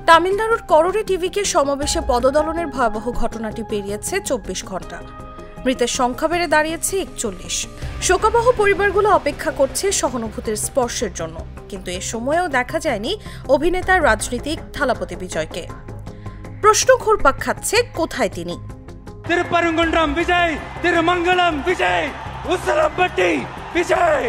তামিলনাড়ুর করোড়ে টিভিকে সমাবেশে পদদলনের ভয়াবহ ঘটনাটি পেরিয়েছে 24 ঘন্টা। মৃতের সংখ্যা বেড়ে দাঁড়িয়েছে 41। শোকাবহ পরিবারগুলো অপেক্ষা করছে সহানুভূতির স্পর্শের জন্য, কিন্তু এ সময়েও দেখা যায়নি অভিনেতার রাজনীতিক থালাপতি বিজয়কে। প্রশ্ন ঘুরপাক খাচ্ছে, কোথায় তিনি? তিরুপরঙ্গুন্ড্রম বিজয়, তিরুমঙ্গলম বিজয়, উসরাপট্টি বিজয়।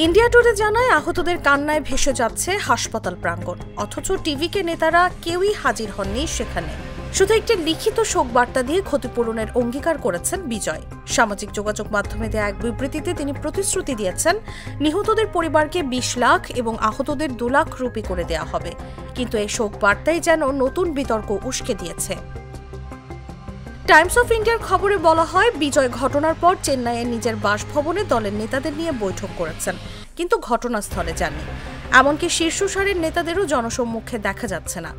ইন্ডিয়া টুডে জানায়, আহতদের কান্নায় ভেসে যাচ্ছে হাসপাতাল প্রাঙ্গণ, অথচ টিভিকে নেতারা কেউই হাজির হননি সেখানে। শুধু একটি লিখিত শোক বার্তা দিয়ে ক্ষতিপূরণের অঙ্গীকার করেছেন বিজয়। সামাজিক যোগাযোগ মাধ্যমে দেয়া এক বিবৃতিতে তিনি প্রতিশ্রুতি দিয়েছেন, নিহতদের পরিবারকে 20 লাখ এবং আহতদের 2 লাখ রুপি করে দেয়া হবে। কিন্তু এই শোক বার্তাই যেন নতুন বিতর্ক উস্কে দিয়েছে। টাইমস অফ ইন্ডিয়ার খবরে বলা হয়, বিজয় ঘটনার পর চেন্নাইয়ের নিজের বাসভবনে দলের নেতাদের নিয়ে বৈঠক করেছেন, কিন্তু ঘটনাস্থলে যাননি। এমনকি শীর্ষ সারির নেতাদেরও জনসম্মুখে দেখা যাচ্ছে না।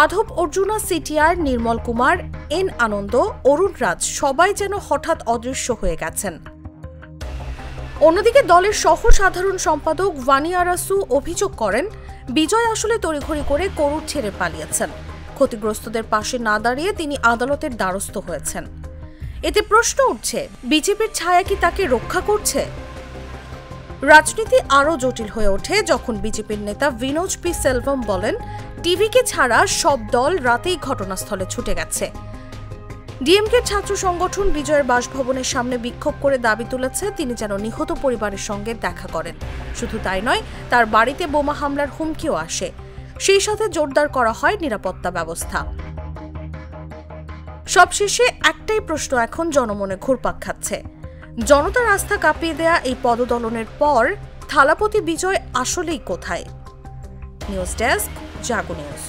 আধব অর্জুনা সিটিআর, নির্মল কুমার, এন আনন্দ, অরুণ রাজ সবাই যেন হঠাৎ অদৃশ্য হয়ে গেছেন। অন্যদিকে দলের সহ সাধারণ সম্পাদক ভানি আরাসু অভিযোগ করেন, বিজয় আসলে তড়িঘড়ি করে করুর ছেড়ে পালিয়েছেন। ক্ষতিগ্রস্তদের পাশে না দাঁড়িয়ে তিনি আদালতের দ্বারস্থ হয়েছেন। এতে প্রশ্ন উঠছে, বিজেপির ছায়া কি তাকে রক্ষা করছে? রাজনীতি আরও জটিল হয়ে ওঠে যখন বিজেপির নেতা বিনোজ পি সেলভম বলেন, টিভিকে ছাড়া সব দল রাতেই ঘটনাস্থলে ছুটে গেছে। ডিএমকে ছাত্র সংগঠন বিজয়ের বাসভবনের সামনে বিক্ষোভ করে দাবি তুলেছে তিনি যেন নিহত পরিবারের সঙ্গে দেখা করেন। শুধু তাই নয়, তার বাড়িতে বোমা হামলার হুমকিও আসে। সেই সাথে জোরদার করা হয় নিরাপত্তা ব্যবস্থা। সবশেষে একটাই প্রশ্ন এখন জনমনে ঘুরপাক খাচ্ছে, জনতার আস্থা কাঁপিয়ে দেয়া এই পদদলনের পর থালাপতি বিজয় আসলেই কোথায়? নিউজ ডেস্ক, জাগো নিউজ।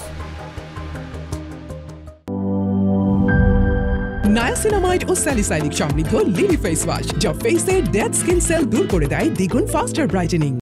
নায়াসিনামাইড ও স্যালিসাইলিক সমৃদ্ধ লিলি ফেস ওয়াশ, যা ফেসের ডেড স্কিন সেল দূর করে দেয় দ্বিগুণ ফাস্টার ব্রাইটেনিং।